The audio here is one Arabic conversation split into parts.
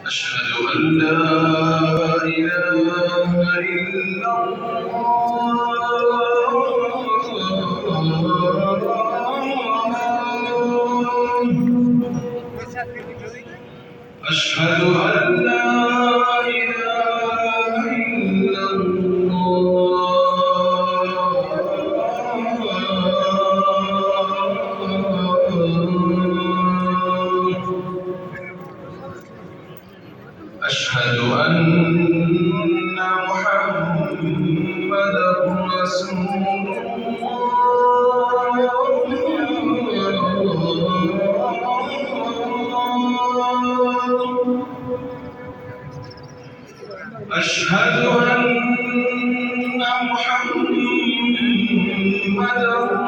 أشهد أن لا إله إلا أشهد أن لا إله إلا أشهد أن محمدًا رسول الله أشهد أن محمدًا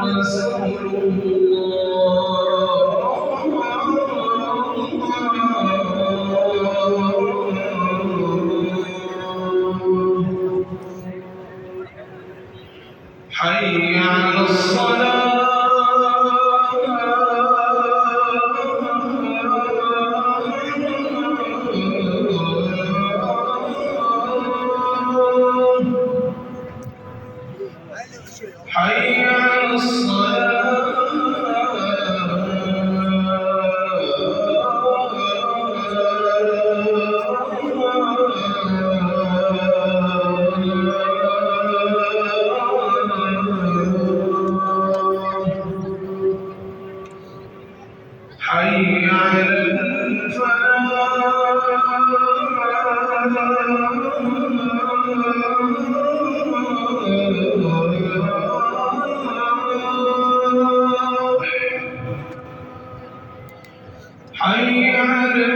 رسول حي على الصلاة حي على حي على حي على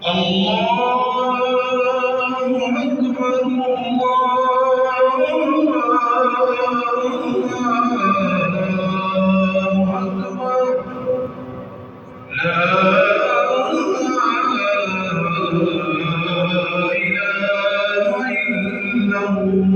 الله أكبر الله أكبر لا إله إلا الله